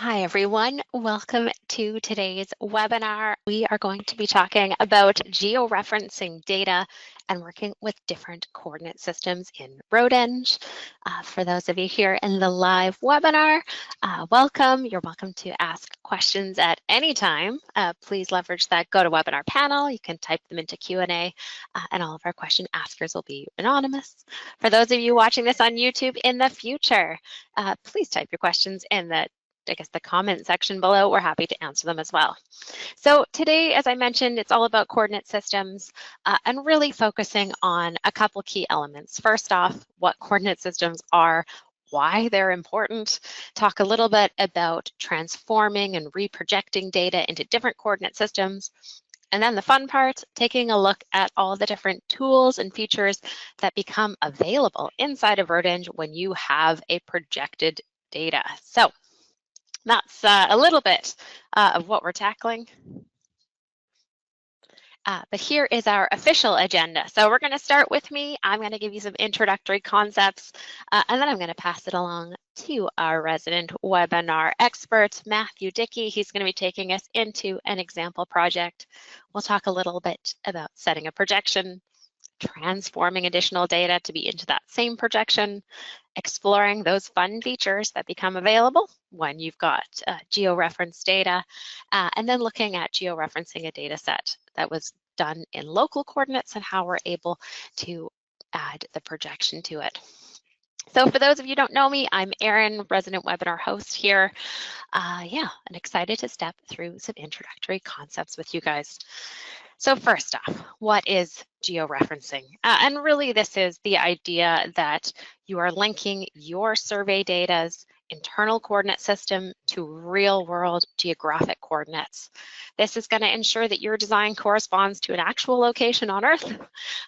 Hi, everyone. Welcome to today's webinar. We are going to be talking about georeferencing data and working with different coordinate systems in RoadEng. For those of you here in the live webinar, welcome. You're welcome to ask questions at any time. Please leverage that GoToWebinar panel. You can type them into Q&A, and all of our question askers will be anonymous. For those of you watching this on YouTube in the future, please type your questions in the comment section below. We're happy to answer them as well. So today, as I mentioned, it's all about coordinate systems and really focusing on a couple key elements. First off, what coordinate systems are, why they're important, talk a little bit about transforming and reprojecting data into different coordinate systems, and then the fun part, taking a look at all the different tools and features that become available inside of RoadEng when you have a projected data. So that's a little bit of what we're tackling. But here is our official agenda. So we're going to start with me. I'm going to give you some introductory concepts, and then I'm going to pass it along to our resident webinar expert, Matthew Dickey. He's going to be taking us into an example project. We'll talk a little bit about setting a projection, transforming additional data to be into that same projection, exploring those fun features that become available when you've got georeferenced data, and then looking at georeferencing a data set that was done in local coordinates and how we're able to add the projection to it. So for those of you who don't know me, I'm Erin, resident webinar host here. Yeah, and excited to step through some introductory concepts with you guys. So first off, what is georeferencing? And really this is the idea that you are linking your survey data's internal coordinate system to real world geographic coordinates. This is going to ensure that your design corresponds to an actual location on Earth,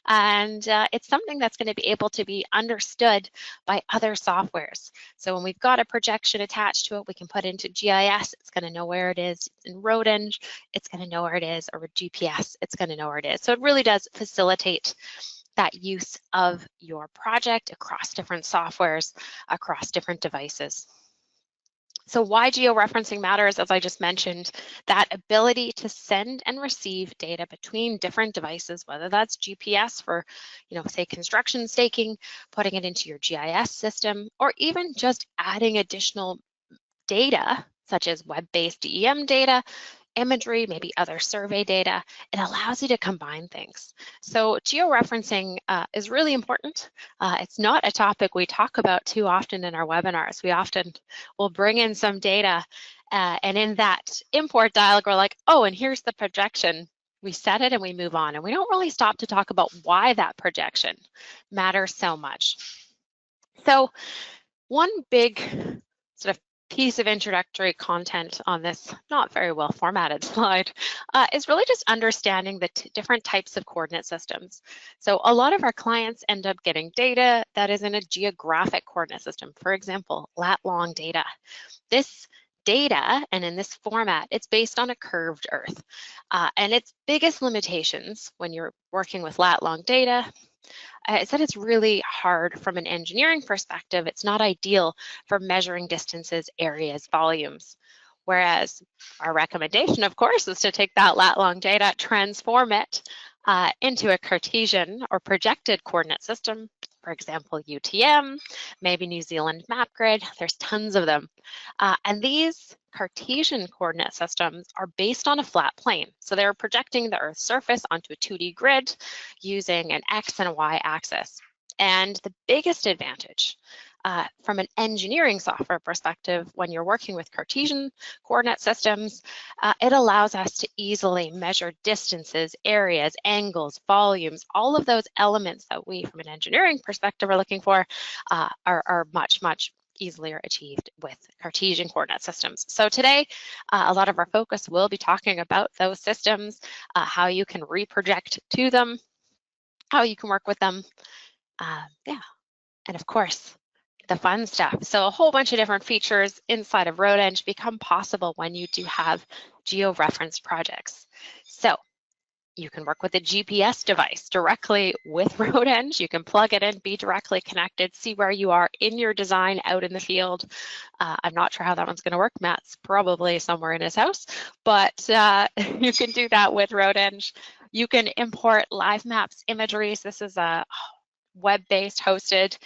and it's something that's going to be able to be understood by other softwares. So when we've got a projection attached to it, we can put into GIS, it's going to know where it is. In RoadEng, it's going to know where it is, or with GPS, it's going to know where it is. So it really does facilitate that use of your project across different softwares, across different devices. So why georeferencing matters, as I just mentioned, that ability to send and receive data between different devices, whether that's GPS for, say construction staking, putting it into your GIS system, or even just adding additional data, such as web-based DEM data, imagery, maybe other survey data. It allows you to combine things. So georeferencing is really important. It's not a topic we talk about too often in our webinars. We often will bring in some data and in that import dialog, we're like, oh, and here's the projection. We set it and we move on. And we don't really stop to talk about why that projection matters so much. So one big sort of piece of introductory content on this not very well formatted slide is really just understanding the different types of coordinate systems. So a lot of our clients end up getting data that is in a geographic coordinate system, for example, lat-long data. This data, and in this format, it's based on a curved Earth. And its biggest limitations when you're working with lat-long data is that it's really hard from an engineering perspective. It's not ideal for measuring distances, areas, volumes. Whereas our recommendation, of course, is to take that lat-long data, transform it into a Cartesian or projected coordinate system, for example, UTM, maybe New Zealand map grid. There's tons of them. And these Cartesian coordinate systems are based on a flat plane. So they're projecting the Earth's surface onto a 2D grid using an X and a Y axis. And the biggest advantage from an engineering software perspective, when you're working with Cartesian coordinate systems, it allows us to easily measure distances, areas, angles, volumes, all of those elements that we, from an engineering perspective, are looking for are much, much easier achieved with Cartesian coordinate systems. So today, a lot of our focus will be talking about those systems, how you can reproject to them, how you can work with them, yeah, and of course, the fun stuff. So a whole bunch of different features inside of RoadEng become possible when you do have georeferenced projects. So You can work with a GPS device directly with RoadEng. You can plug it in, be directly connected, see where you are in your design out in the field. I'm not sure how that one's going to work. Matt's probably somewhere in his house, but you can do that with RoadEng. You can import live maps imageries. This is a web-based hosted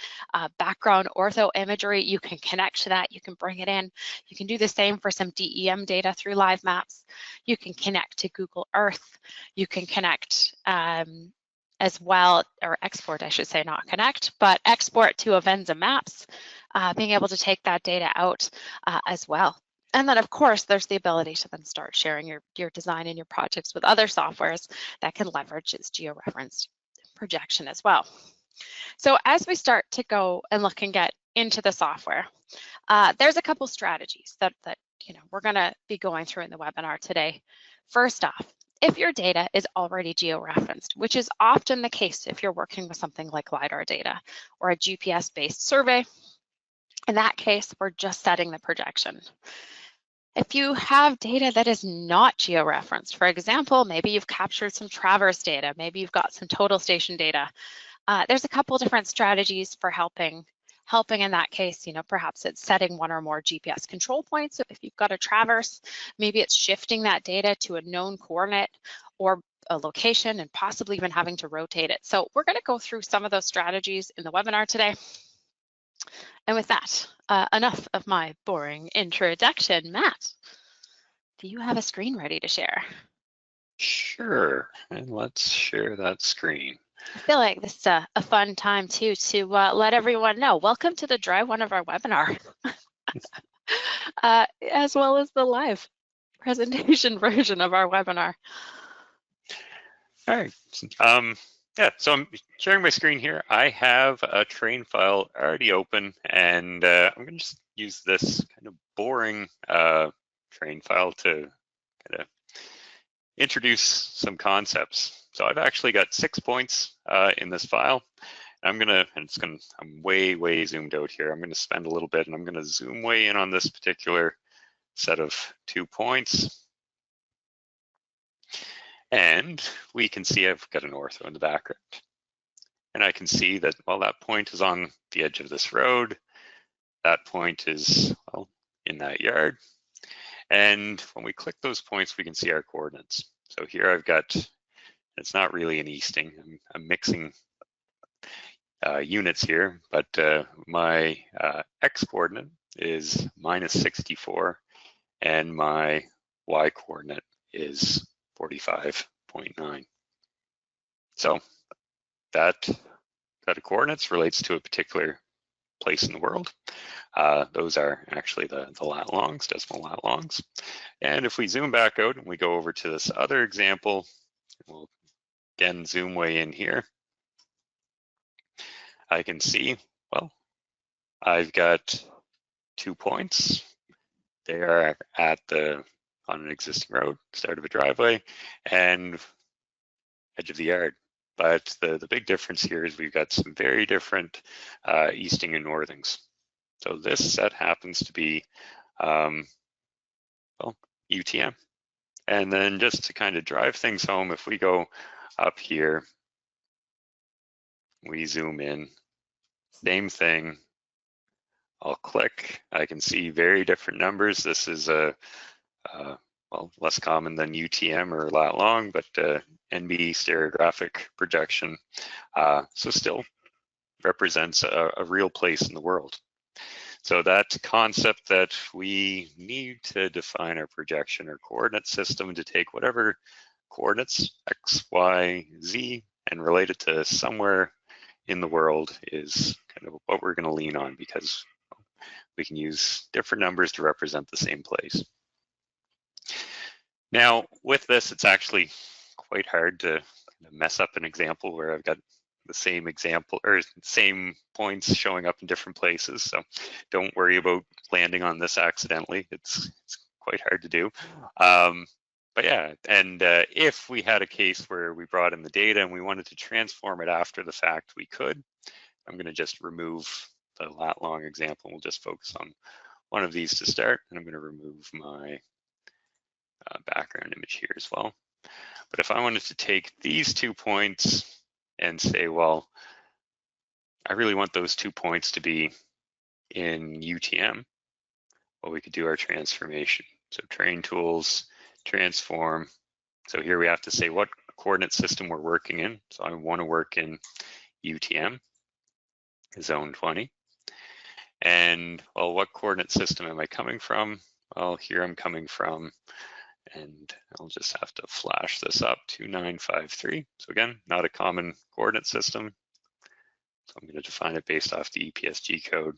background ortho imagery. You can connect to that, you can bring it in. You can do the same for some DEM data through live maps. You can connect to Google Earth. You can connect as well, or export, I should say, not connect, but export to Avenza Maps, being able to take that data out as well. And then, of course, there's the ability to then start sharing your design and your projects with other softwares that can leverage its georeferenced projection as well. So as we start to go and look and get into the software, there's a couple strategies that we're going to be going through in the webinar today. First off, if your data is already georeferenced, which is often the case if you're working with something like LiDAR data or a GPS-based survey, in that case, we're just setting the projection. If you have data that is not georeferenced, for example, maybe you've captured some traverse data, maybe you've got some total station data, there's a couple different strategies for helping in that case. Perhaps it's setting one or more GPS control points. So if you've got a traverse, maybe it's shifting that data to a known coordinate or a location and possibly even having to rotate it. So we're going to go through some of those strategies in the webinar today. And with that, enough of my boring introduction. Matt, do you have a screen ready to share? Sure, and let's share that screen. I feel like this is a fun time too to let everyone know. Welcome to the dry one of our webinar, as well as the live presentation version of our webinar. All right. Yeah, so I'm sharing my screen here. I have a train file already open, and I'm going to just use this kind of boring train file to kind of introduce some concepts. So I've actually got 6 points in this file. I'm way zoomed out here. I'm going to spend a little bit, and I'm going to zoom way in on this particular set of 2 points. And we can see I've got an ortho in the background. And I can see that, well, that point is on the edge of this road. That point is, well, in that yard. And when we click those points, we can see our coordinates. So here I've got, it's not really an easting. I'm mixing units here, but my X coordinate is -64 and my Y coordinate is 45.9. So that set of coordinates relates to a particular place in the world. Those are actually the lat longs, decimal lat longs. And if we zoom back out and we go over to this other example, we'll again zoom way in here. I can see, well, I've got 2 points. They are on an existing road, start of a driveway, and edge of the yard. But the big difference here is we've got some very different easting and northings. So this set happens to be, well, UTM. And then just to kind of drive things home, if we go up here, we zoom in, same thing. I'll click, I can see very different numbers. This is well, less common than UTM or lat long, but NB stereographic projection. So still represents a real place in the world. So that concept that we need to define our projection or coordinate system to take whatever coordinates, X, Y, Z, and relate it to somewhere in the world is kind of what we're going to lean on, because we can use different numbers to represent the same place. Now, with this, it's actually quite hard to mess up an example where I've got the same example or same points showing up in different places. So don't worry about landing on this accidentally. It's quite hard to do. But yeah, and if we had a case where we brought in the data and we wanted to transform it after the fact, we could. I'm going to just remove the lat long example. We'll just focus on one of these to start, and I'm going to remove my background image here as well. But if I wanted to take these 2 points and say, well, I really want those 2 points to be in UTM, well, we could do our transformation. So train tools, transform. So here we have to say what coordinate system we're working in. So I want to work in UTM, zone 20. And well, what coordinate system am I coming from? Well, here I'm coming from, and I'll just have to flash this up, 2953. So again, not a common coordinate system. So I'm going to define it based off the EPSG code.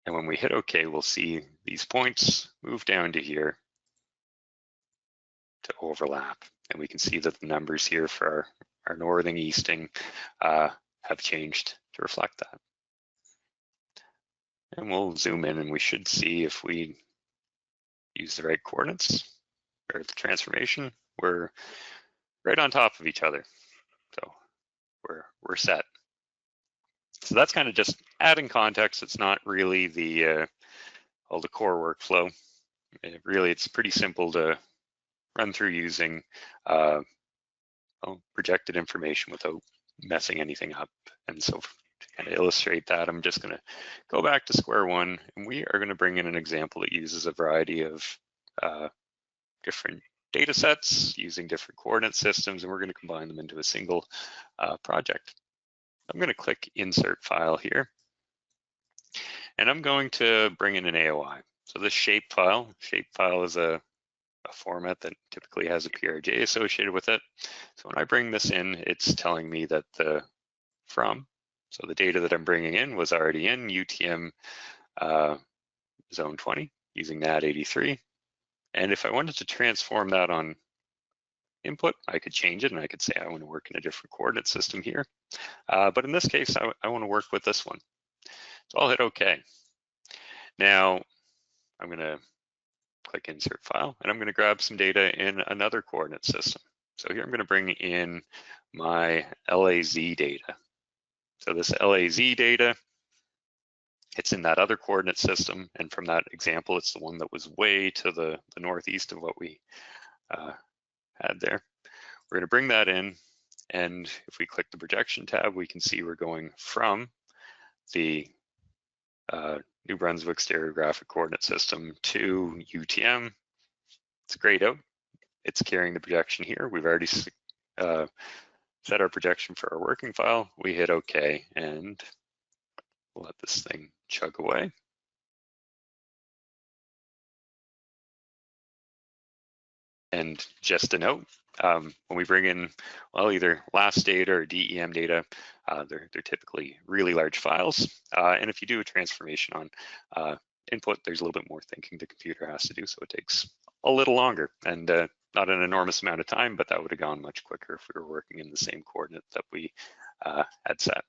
And when we hit OK, we'll see these points move down to here to overlap. And we can see that the numbers here for our northing, easting have changed to reflect that. And we'll zoom in and we should see if we use the right coordinates or the transformation, we're right on top of each other. So we're set. So that's kind of just adding context. It's not really the all the core workflow. It's pretty simple to run through using projected information without messing anything up. And so to kind of illustrate that, I'm just going to go back to square one, and we are going to bring in an example that uses a variety of different data sets using different coordinate systems, and we're going to combine them into a single project. I'm going to click Insert File here, and I'm going to bring in an AOI. So this shapefile is a format that typically has a PRJ associated with it. So when I bring this in, it's telling me that the data that I'm bringing in was already in UTM zone 20 using NAD83. And if I wanted to transform that on input, I could change it and I could say I want to work in a different coordinate system here. But in this case, I want to work with this one. So I'll hit OK. Now I'm going to click Insert File, and I'm going to grab some data in another coordinate system. So here I'm going to bring in my LAZ data. So this LAZ data, it's in that other coordinate system, and from that example, it's the one that was way to the northeast of what we had there. We're going to bring that in, and if we click the projection tab, we can see we're going from the New Brunswick stereographic coordinate system to UTM. It's grayed out. It's carrying the projection here. We've already set our projection for our working file. We hit OK, and we'll let this thing chug away. And just a note, when we bring in, well, either LAS data or DEM data, they're typically really large files. And if you do a transformation on input, there's a little bit more thinking the computer has to do, so it takes a little longer and not an enormous amount of time, but that would have gone much quicker if we were working in the same coordinate that we had set.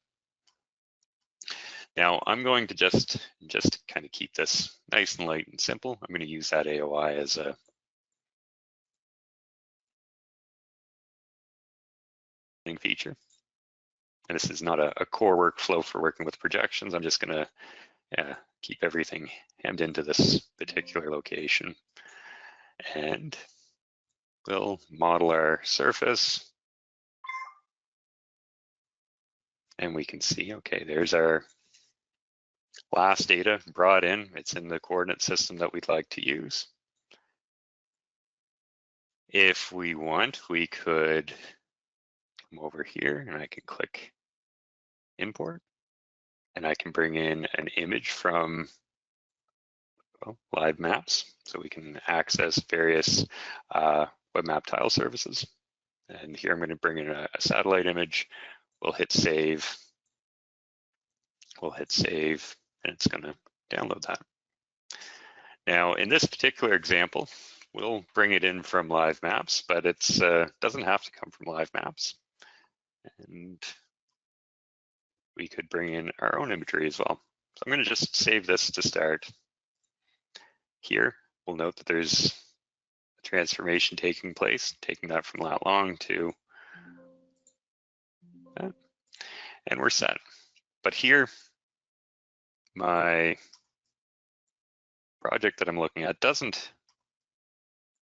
Now I'm going to just kind of keep this nice and light and simple. I'm going to use that AOI as a feature. And this is not a core workflow for working with projections. I'm just going to keep everything hemmed into this particular location. And we'll model our surface. And we can see, okay, there's our last data brought in. It's in the coordinate system that we'd like to use. If we want, we could come over here and I can click import, and I can bring in an image from live maps, so we can access various web map tile services. And here I'm going to bring in a satellite image. We'll hit save. We'll hit save, and it's going to download that. Now, in this particular example, we'll bring it in from live maps, but it doesn't have to come from live maps. And we could bring in our own imagery as well. So I'm going to just save this to start. Here, we'll note that there's a transformation taking place, taking that from lat long to that, and we're set. But here, my project that I'm looking at doesn't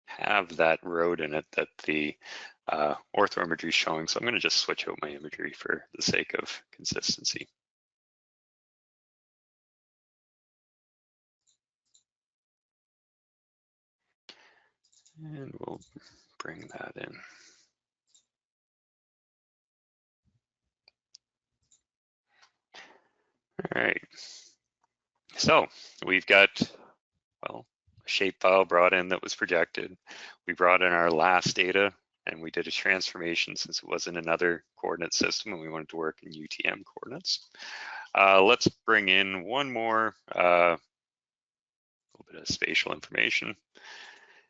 have that road in it that the ortho imagery is showing. So I'm going to just switch out my imagery for the sake of consistency. And we'll bring that in. All right. So we've got, well, a shapefile brought in that was projected. We brought in our last data and we did a transformation since it was in another coordinate system and we wanted to work in UTM coordinates. Let's bring in one more little bit of spatial information,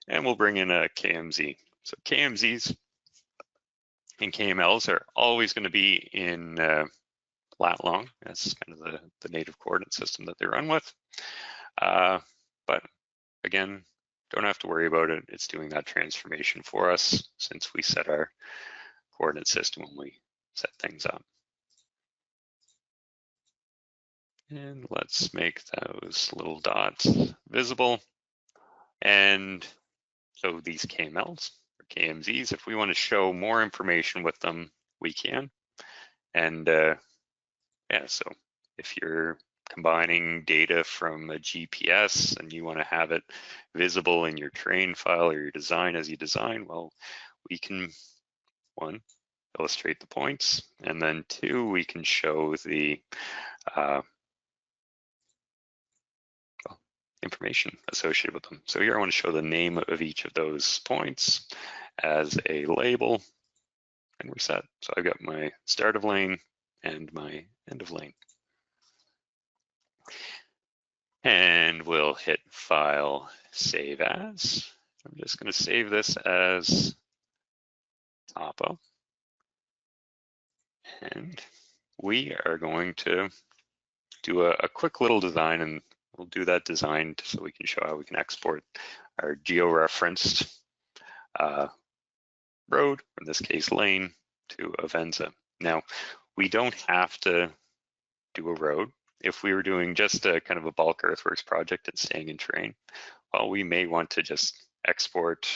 and we'll bring in a KMZ. So KMZs and KMLs are always going to be in lat long. That's kind of the native coordinate system that they run with. But again, don't have to worry about it. It's doing that transformation for us since we set our coordinate system when we set things up. And let's make those little dots visible. And so these KMLs or KMZs, if we want to show more information with them, we can. And yeah, so if you're combining data from a GPS and you want to have it visible in your train file or your design as you design, well, we can, one, illustrate the points, and then two, we can show the information associated with them. So here I want to show the name of each of those points as a label, and we're set. So I've got my start of lane and my end of lane. And we'll hit File, Save As. I'm just going to save this as topo. And we are going to do a quick little design, and we'll do that design so we can show how we can export our georeferenced road, in this case lane, to Avenza. Now, we don't have to do a road. If we were doing just a kind of a bulk earthworks project and staying in terrain, well, we may want to just export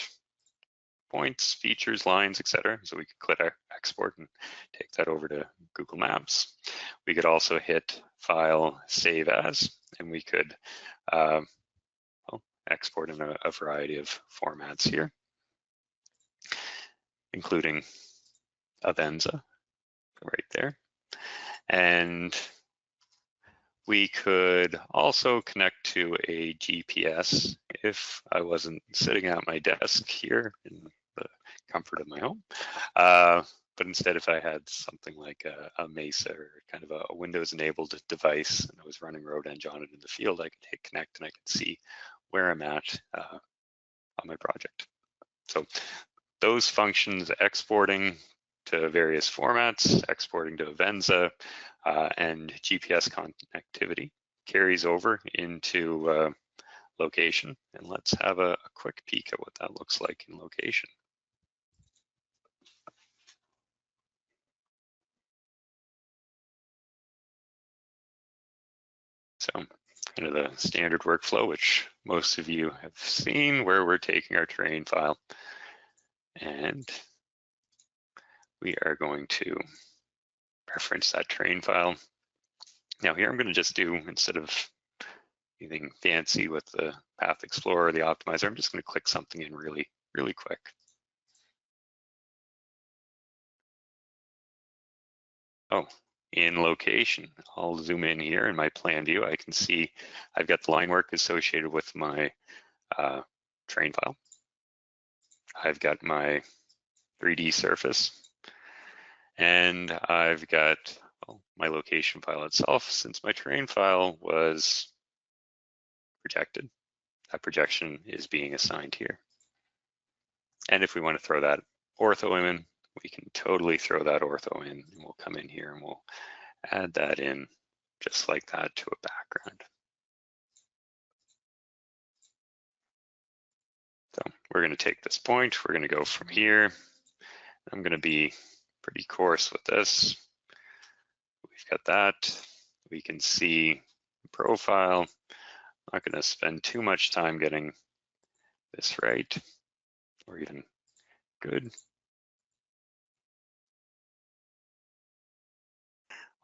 points, features, lines, etc. So we could click our export and take that over to Google Maps. We could also hit File, Save As, and we could well, export in a variety of formats here, including Avenza right there. And we could also connect to a GPS if I wasn't sitting at my desk here in the comfort of my home. But instead, if I had something like a Mesa or kind of a Windows-enabled device and I was running RoadEng on it in the field, I could hit connect and I could see where I'm at on my project. So those functions, exporting to various formats, exporting to Avenza, and GPS connectivity carries over into location. And let's have a quick peek at what that looks like in location. So kind of the standard workflow, which most of you have seen, where we're taking our terrain file and we are going to reference that terrain file. Now here I'm going to just do, instead of anything fancy with the Path Explorer or the Optimizer, I'm just going to click something in really quick. Oh, in location, I'll zoom in here in my plan view. I can see I've got the line work associated with my terrain file. I've got my 3D surface, and I've got my location file itself. Since my terrain file was projected, that projection is being assigned here. And if we want to throw that ortho in, we can totally throw that ortho in, and we'll come in here and we'll add that in just like that to a background. So we're going to take this point, we're going to go from here. I'm going to be pretty coarse with this. We've got that. We can see profile. I'm not going to spend too much time getting this right. or even good.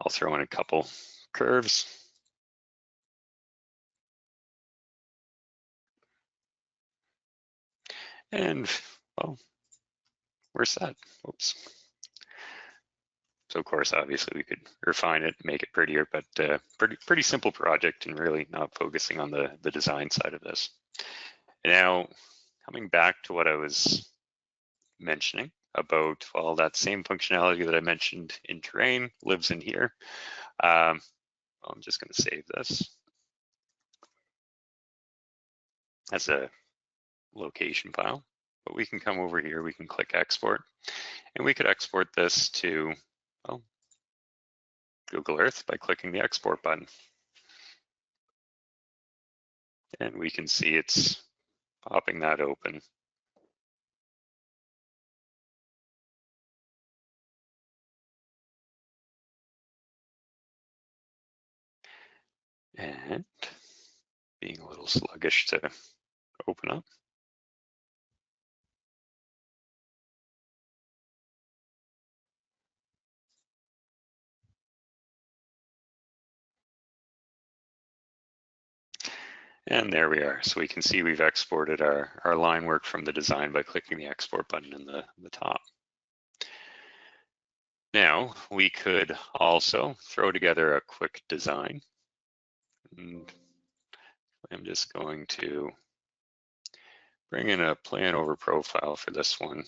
I'll throw in a couple curves. And, well, we're set. Oops. So of course, obviously we could refine it, make it prettier, but pretty simple project and really not focusing on the design side of this. Now, coming back to what I was mentioning about, well, that same functionality that I mentioned in terrain lives in here. I'm just going to save this as a location file, but we can come over here, we can click export, and we could export this to, well, Google Earth by clicking the export button. And we can see it's popping that open. And being a little sluggish to open up. And there we are. So we can see we've exported our line work from the design by clicking the export button in the top. Now we could also throw together a quick design. And I'm just going to bring in a plan over profile for this one.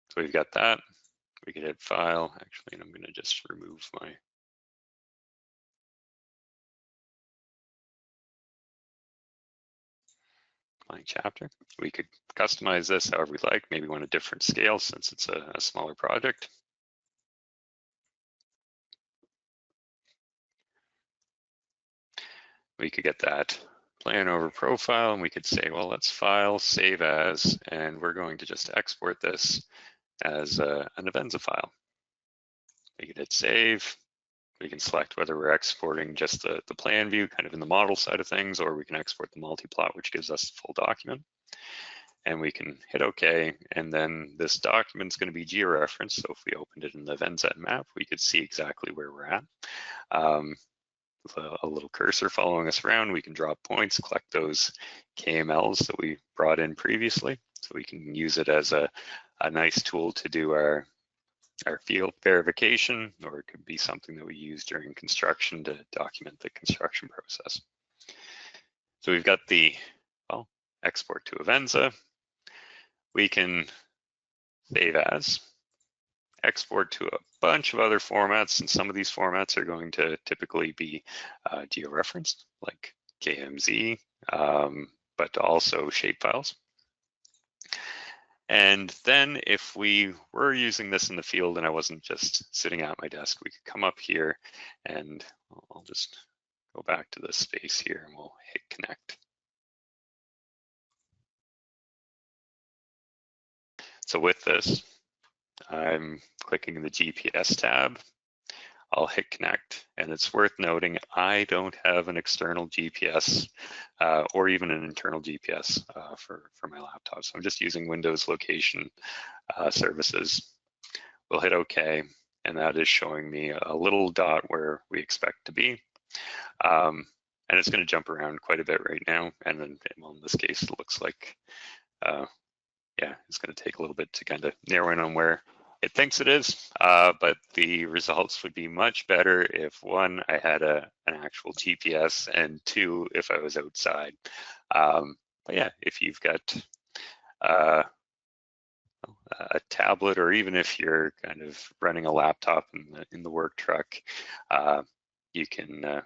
So we've got that. We could hit file, actually, and I'm going to just remove my blank chapter. We could customize this however we like, maybe want a different scale since it's a smaller project. We could get that plan over profile and we could say, well, let's file, save as, and we're going to just export this as an Avenza file. We could hit save. We can select whether we're exporting just the plan view kind of in the model side of things, or we can export the multi-plot, which gives us the full document. And we can hit OK, and then this document's going to be georeferenced. So if we opened it in the VenZ map, we could see exactly where we're at. With a little cursor following us around, we can drop points, collect those KMLs that we brought in previously. So we can use it as a nice tool to do our field verification, or it could be something that we use during construction to document the construction process. So we've got the, well, export to Avenza. We can save as, export to a bunch of other formats, and some of these formats are going to typically be georeferenced, like KMZ, but also shapefiles. And then if we were using this in the field and I wasn't just sitting at my desk, we could come up here and I'll just go back to this space here and we'll hit connect. So with this, I'm clicking the GPS tab. I'll hit connect, and it's worth noting I don't have an external GPS or even an internal GPS for my laptop. So I'm just using Windows location services. We'll hit OK, and that is showing me a little dot where we expect to be. And it's going to jump around quite a bit right now. And then, well, in this case, it looks like, yeah, it's going to take a little bit to kind of narrow in on where it thinks it is, but the results would be much better if, one, I had an actual GPS, and two, if I was outside. But yeah, if you've got a tablet, or even if you're kind of running a laptop in the work truck, you can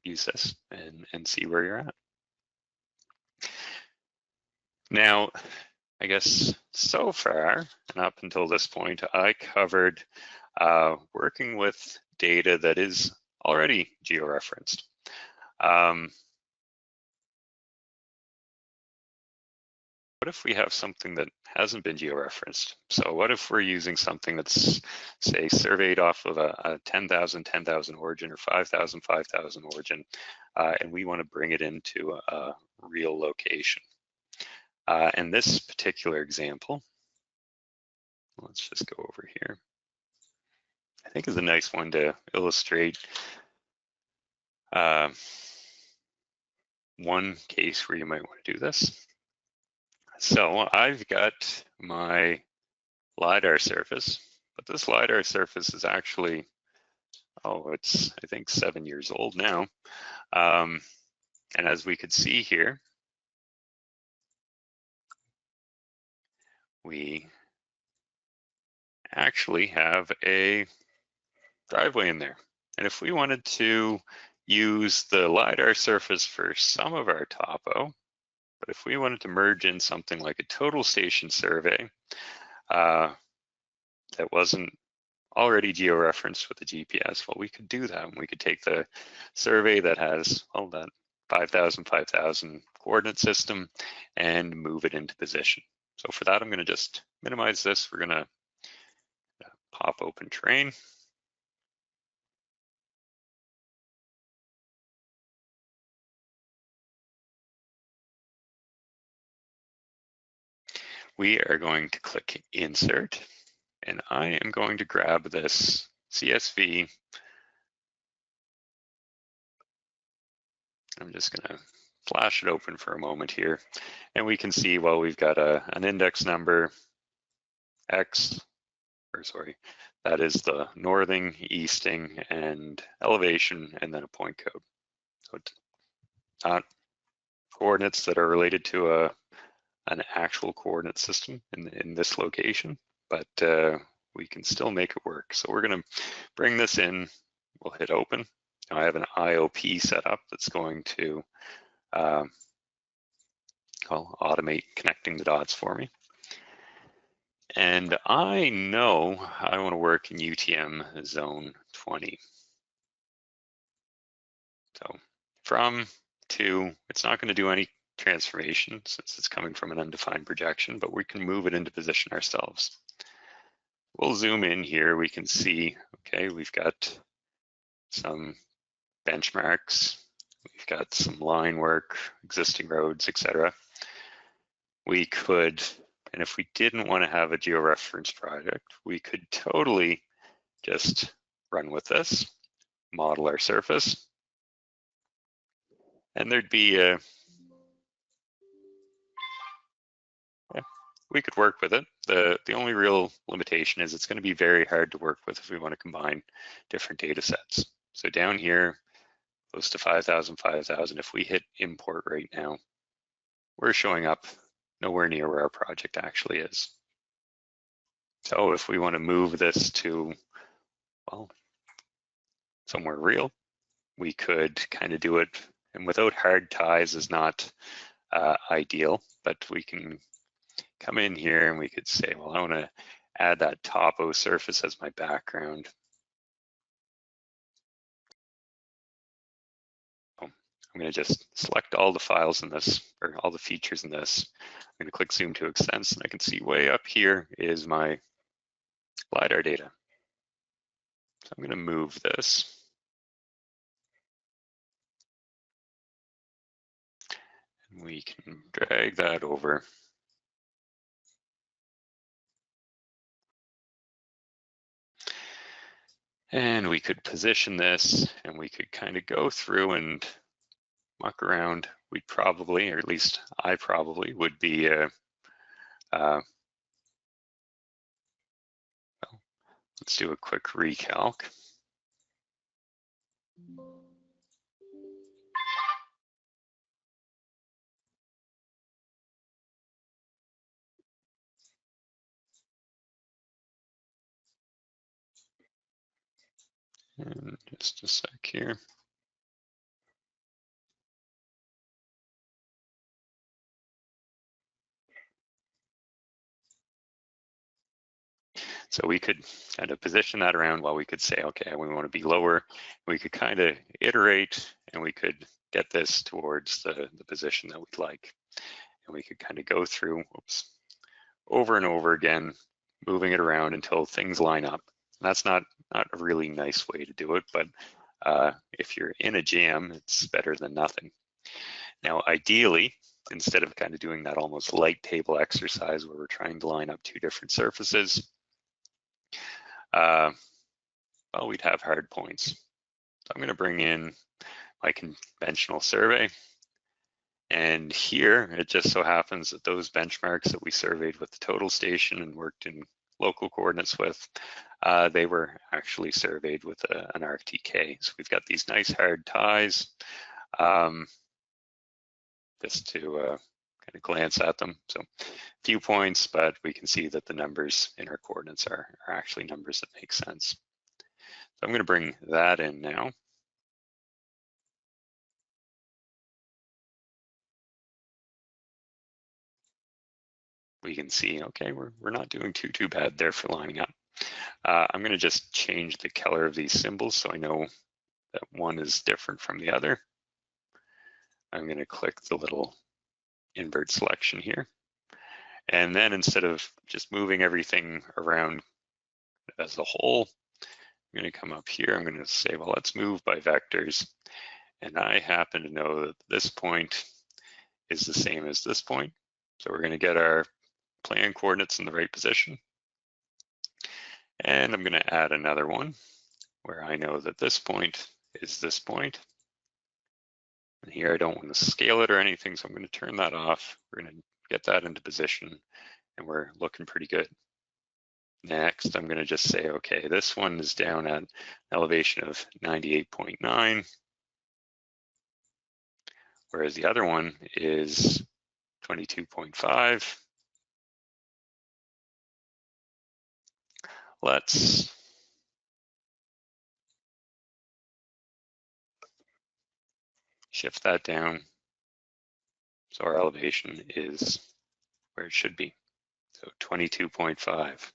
use this and see where you're at. Now, I guess so far, and up until this point, I covered working with data that is already georeferenced. What if we have something that hasn't been georeferenced? So what if we're using something that's, say, surveyed off of a 10,000 origin or 5,000 origin, and we want to bring it into a real location? And this particular example, let's just go over here, I think is a nice one to illustrate one case where you might want to do this. So I've got my LiDAR surface, but this LiDAR surface is actually, it's I think 7 years old now. And as we could see here, we actually have a driveway in there. And if we wanted to use the LiDAR surface for some of our topo, but if we wanted to merge in something like a total station survey that wasn't already georeferenced with the GPS, well, we could do that. And we could take the survey that has, well, that 5,000 coordinate system and move it into position. So for that, I'm going to just minimize this. We're going to pop open terrain. We are going to click Insert, and I am going to grab this CSV. I'm just going to flash it open for a moment here, and we can see, well, we've got an index number, X, or sorry, that is the northing, easting, and elevation, and then a point code. So it's not coordinates that are related to an actual coordinate system in this location, but we can still make it work. So we're going to bring this in. We'll hit open. Now I have an IOP set up that's going to automate connecting the dots for me. And I know I want to work in UTM zone 20. So from to, it's not going to do any transformation since it's coming from an undefined projection, but we can move it into position ourselves. We'll zoom in here. We can see, okay, we've got some benchmarks. We've got some line work, existing roads, etc. We could, and if we didn't want to have a georeferenced project, we could totally just run with this, model our surface, and there'd be we could work with it. The only real limitation is it's going to be very hard to work with if we want to combine different data sets. So down here, close to 5,000, if we hit import right now, we're showing up nowhere near where our project actually is. So if we want to move this to, well, somewhere real, we could kind of do it, and without hard ties is not ideal, but we can come in here and we could say, well, I want to add that topo surface as my background. I'm going to just select all the files in this, or all the features in this. I'm going to click zoom to extents, and I can see way up here is my LiDAR data. So I'm going to move this. And we can drag that over. And we could position this, and we could kind of go through and muck around. We'd probably, or at least I probably, would be well, let's do a quick recalc. And just a sec here. So we could kind of position that around while we could say, okay, we want to be lower. We could kind of iterate, and we could get this towards the position that we'd like. And we could kind of go through, over and over again, moving it around until things line up. And that's not a really nice way to do it, but if you're in a jam, it's better than nothing. Now, ideally, instead of kind of doing that almost light table exercise where we're trying to line up two different surfaces, well, we'd have hard points. So I'm going to bring in my conventional survey. And here, it just so happens that those benchmarks that we surveyed with the total station and worked in local coordinates with, they were actually surveyed with an RTK. So we've got these nice hard ties. Just to kind of glance at them. So a few points, but we can see that the numbers in our coordinates are actually numbers that make sense. So I'm going to bring that in now. We can see, okay, we're not doing too bad there for lining up. I'm going to just change the color of these symbols so I know that one is different from the other. I'm going to click the little invert selection here. And then instead of just moving everything around as a whole, I'm going to come up here. I'm going to say, well, let's move by vectors. And I happen to know that this point is the same as this point. So we're going to get our plan coordinates in the right position. And I'm going to add another one where I know that this point is this point. And here I don't want to scale it or anything, so I'm going to turn that off. We're going to get that into position, and we're looking pretty good. Next, I'm going to just say, okay, this one is down at an elevation of 98.9, whereas the other one is 22.5. Let's shift that down so our elevation is where it should be, so 22.5.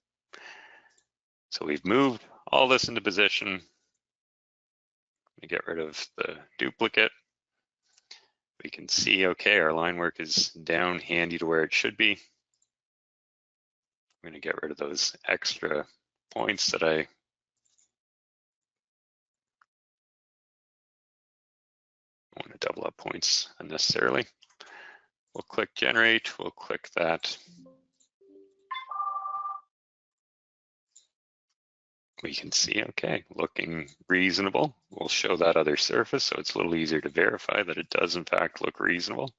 So we've moved all this into position. Let me get rid of the duplicate. We can see, okay, our line work is down handy to where it should be. I'm going to get rid of those extra points that I don't want to double up points unnecessarily. We'll click generate, we'll click that. We can see, okay, looking reasonable. We'll show that other surface so it's a little easier to verify that it does in fact look reasonable.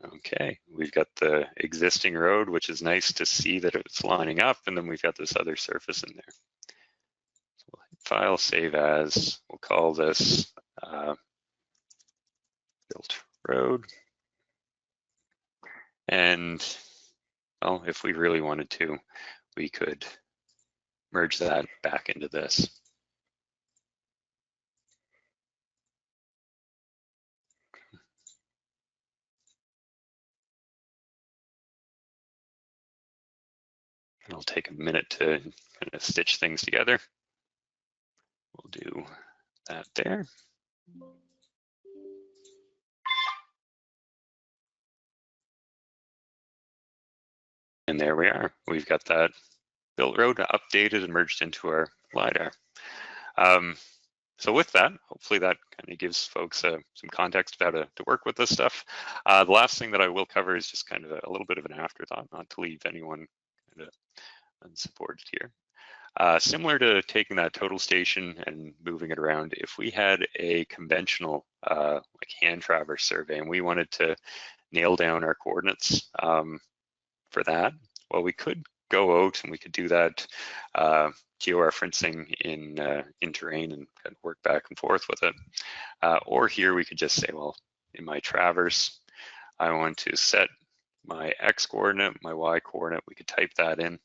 Okay, we've got the existing road, which is nice to see that it's lining up, and then we've got this other surface in there. So we'll hit File, Save As. We'll call this Built Road. And, well, if we really wanted to, we could merge that back into this. It'll take a minute to kind of stitch things together. We'll do that there. And there we are. We've got that built road updated and merged into our LiDAR. So with that, hopefully that kind of gives folks some context of how to work with this stuff. The last thing that I will cover is just kind of a little bit of an afterthought, not to leave anyone kind of unsupported here. Similar to taking that total station and moving it around, if we had a conventional like hand traverse survey and we wanted to nail down our coordinates for that, well, we could go out and we could do that georeferencing in terrain and kind of work back and forth with it. Or here we could just say, well, in my traverse, I want to set my X coordinate, my Y coordinate, we could type that in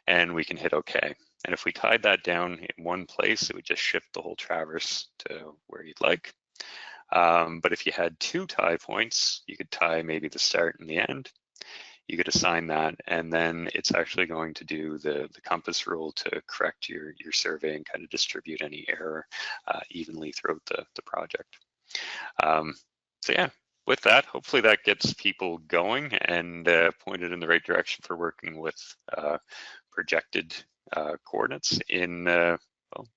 and we can hit OK. And if we tied that down in one place, it would just shift the whole traverse to where you'd like. But if you had two tie points, you could tie maybe the start and the end. You could assign that, and then it's actually going to do the compass rule to correct your survey and kind of distribute any error evenly throughout the project. So yeah, with that, hopefully that gets people going and pointed in the right direction for working with projected coordinates in well,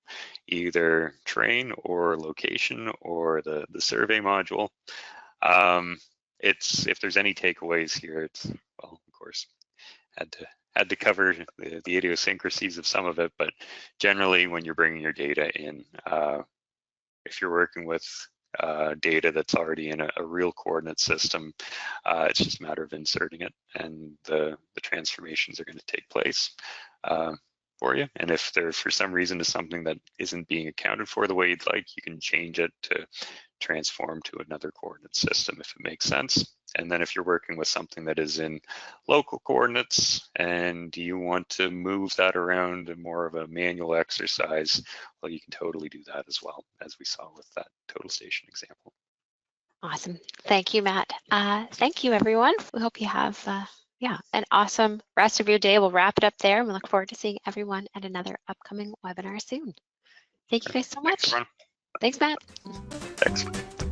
either terrain or location or the survey module. if there's any takeaways here, it's, well, of course, had to cover the idiosyncrasies of some of it, but generally when you're bringing your data in, if you're working with data that's already in a real coordinate system, it's just a matter of inserting it, and the transformations are going to take place for you. And if there for some reason is something that isn't being accounted for the way you'd like, you can change it to transform to another coordinate system if it makes sense. And then if you're working with something that is in local coordinates and you want to move that around in more of a manual exercise, well, you can totally do that as well, as we saw with that total station example. Awesome. Thank you, Matt. Thank you, everyone. We hope you have an awesome rest of your day. We'll wrap it up there. We look forward to seeing everyone at another upcoming webinar soon. Thank you guys so much. Thanks, everyone. Thanks, Matt. Thanks.